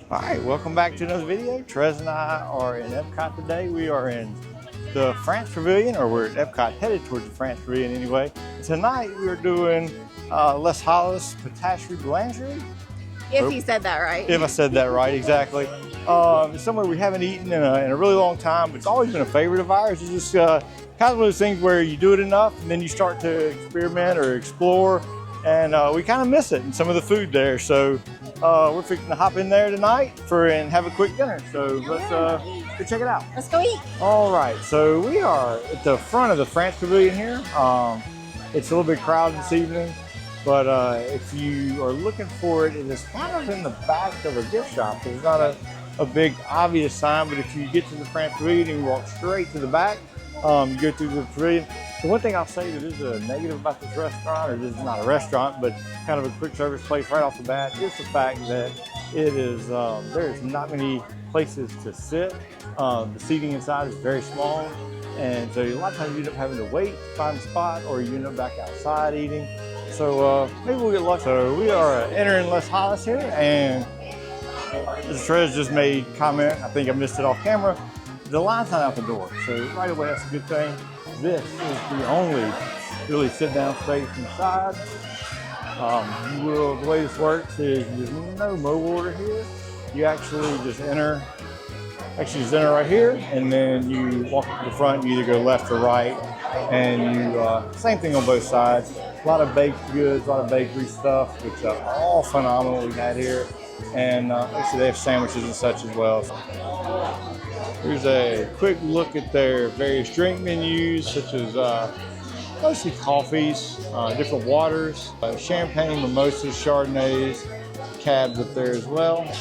All right, welcome back to another video. Terese and I are in Epcot today. We are in the France Pavilion, or we're at Epcot headed towards the France Pavilion anyway. Tonight we are doing Les Halles Boulangerie-Patisserie. If you said that right. If I said that right, exactly. It's somewhere we haven't eaten in a really long time, but it's always been a favorite of ours. It's just kind of one of those things where you do it enough and then you start to experiment or explore, and we kind of miss it in some of the food there. So we're fixing to hop in there tonight and have a quick dinner. So let's go check it out. Let's go eat. All right, so we are at the front of the France Pavilion here. It's a little bit crowded this evening, but if you are looking for it, it is kind of in the back of a gift shop. There's not a big obvious sign, but if you get to the France Pavilion and you walk straight to the back, you go through the pavilion. The one thing I'll say that is a negative about this restaurant, or this is not a restaurant, but kind of a quick service place right off the bat, is the fact that it is, there's not many places to sit. The seating inside is very small, and so a lot of times you end up having to wait to find a spot, or you end up back outside eating. So maybe we'll get lucky. So we are entering Les Halles here, and as Terese just made comment, I think I missed it off camera, the line's not out the door, so right away that's a good thing. This is the only really sit-down space inside. The way this works is there's no mobile order here. You actually just enter right here, and then you walk up to the front. You either go left or right, and you same thing on both sides. A lot of baked goods, a lot of bakery stuff, which are all phenomenal we've had here. And actually they have sandwiches and such as well. Here's a quick look at their various drink menus, such as mostly coffees, different waters, champagne, mimosas, chardonnays, cabs up there as well.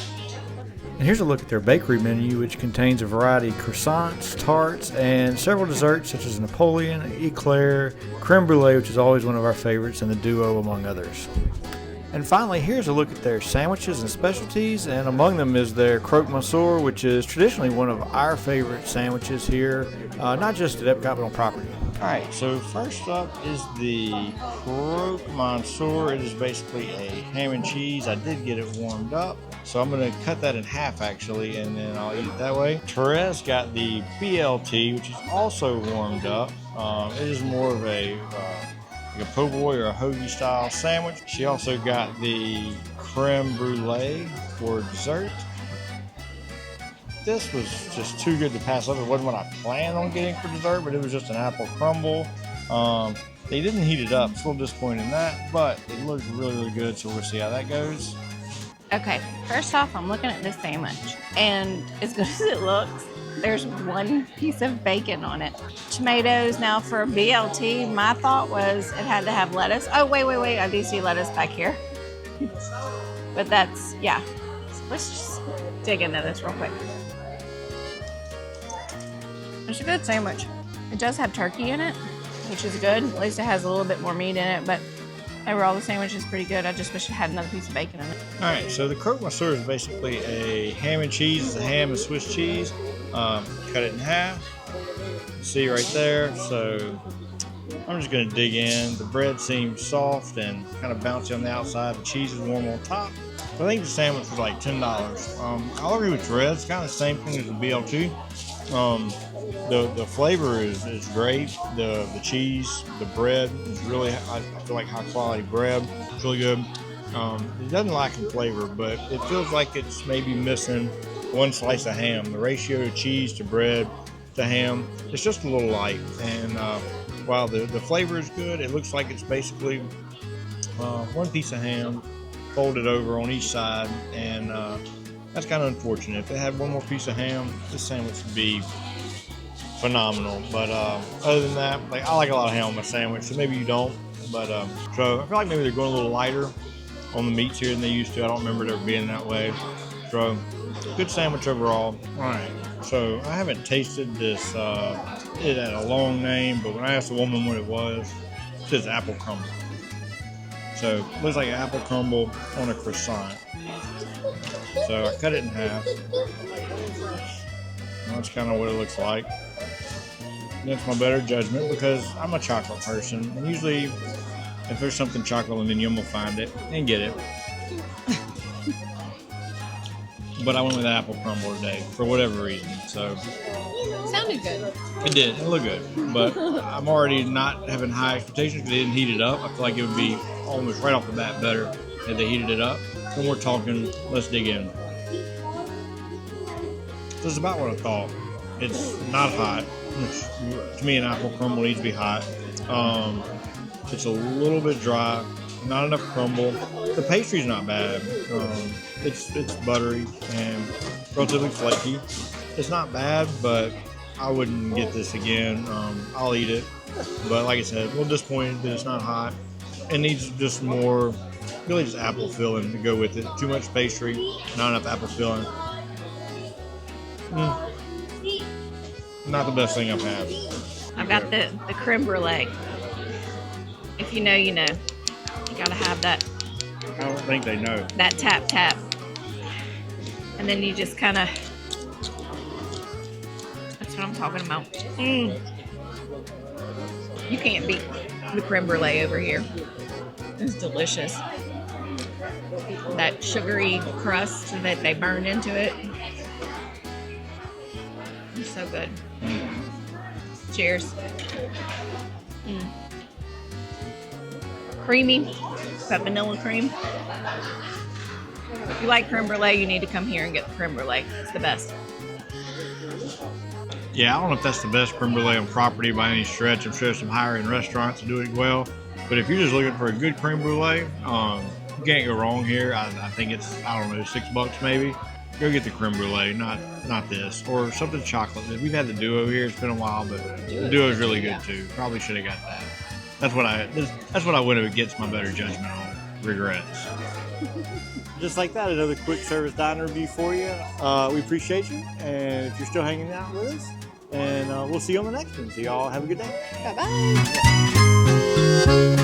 And here's a look at their bakery menu, which contains a variety of croissants, tarts, and several desserts such as Napoleon, eclair, creme brulee, which is always one of our favorites, and the duo, among others. And finally, here's a look at their sandwiches and specialties, and among them is their Croque Monsieur, which is traditionally one of our favorite sandwiches here, not just at Epcot, but on property. All right, so first up is the Croque Monsieur. It is basically a ham and cheese. I did get it warmed up, so I'm going to cut that in half actually, and then I'll eat it that way. Terese got the BLT, which is also warmed up. It is more of a po' boy or a hoagie style sandwich. She also got the creme brulee for dessert. This was just too good to pass up. It wasn't what I planned on getting for dessert, but it was just an apple crumble. They didn't heat it up. It's a little disappointed in that, but it looked really, really good, so we'll see how that goes. Okay, first off, I'm looking at this sandwich, and as good as it looks, there's one piece of bacon on it. Tomatoes. Now for a BLT, my thought was it had to have lettuce. Oh, wait. I do see lettuce back here. But that's, yeah. Let's just dig into this real quick. It's a good sandwich. It does have turkey in it, which is good. At least it has a little bit more meat in it, but overall the sandwich is pretty good. I just wish it had another piece of bacon in it. All right, so the Croque Monsieur is basically a ham and cheese. It's a ham and Swiss cheese. Cut it in half. See right there. So I'm just going to dig in. The bread seems soft and kind of bouncy on the outside. The cheese is warm on top. I think the sandwich was like $10. I'll agree with Terese. It's kind of the same thing as the BLT. The flavor is great. The cheese, the bread is really, I feel like high quality bread. It's really good. It doesn't lack in flavor, but it feels like it's maybe missing one slice of ham. The ratio of cheese to bread to ham, it's just a little light. And while the flavor is good, it looks like it's basically one piece of ham folded over on each side, and that's kind of unfortunate. If it had one more piece of ham, this sandwich would be phenomenal. But other than that, I like a lot of ham on my sandwich, so maybe you don't. But so I feel like maybe they're going a little lighter on the meats here than they used to. I don't remember it ever being that way. So good sandwich overall. All right, so I haven't tasted this. It had a long name, but when I asked the woman what it was, it says apple crumble. So it looks like an apple crumble on a croissant. So I cut it in half. That's kind of what it looks like. That's my better judgment because I'm a chocolate person. And usually, if there's something chocolate in it, you'll find it and get it. but I went with apple crumble today for whatever reason. So Sounded good. it did. It looked good, but I'm already not having high expectations because they didn't heat it up. I feel like it would be almost right off the bat better if they heated it up. When we're talking, let's dig in. So it's about what I thought. It's not hot, which to me an apple crumble needs to be hot. It's a little bit dry, not enough crumble. The pastry's not bad. It's buttery and relatively flaky. It's not bad, but I wouldn't get this again. I'll eat it, but like I said, a little disappointed that it's not hot. It needs just more, really just apple filling to go with it. Too much pastry, not enough apple filling. Not the best thing I've had. I've got the creme brulee. If you know, you know. You gotta have that. I don't think they know. That tap tap. And then you just kind of. That's what I'm talking about. You can't beat the creme brulee over here. It's delicious. That sugary crust that they burn into it. It's so good. Cheers. Creamy. That vanilla cream. If you like creme brulee, you need to come here and get the creme brulee. It's the best. Yeah, I don't know if that's the best creme brulee on property by any stretch. I'm sure some higher end restaurants do it well. But if you're just looking for a good creme brulee, you can't go wrong here. I think it's, I don't know, $6 maybe. Go get the creme brulee, not this, or something chocolate. We've had the duo here. It's been a while, but the duo is really good too. Probably should have got that. That's what I would have against my better judgment on. Regrets. Just like that, another quick service diner review for you. We appreciate you, and if you're still hanging out with us, and we'll see you on the next one. So y'all have a good day. Bye-bye.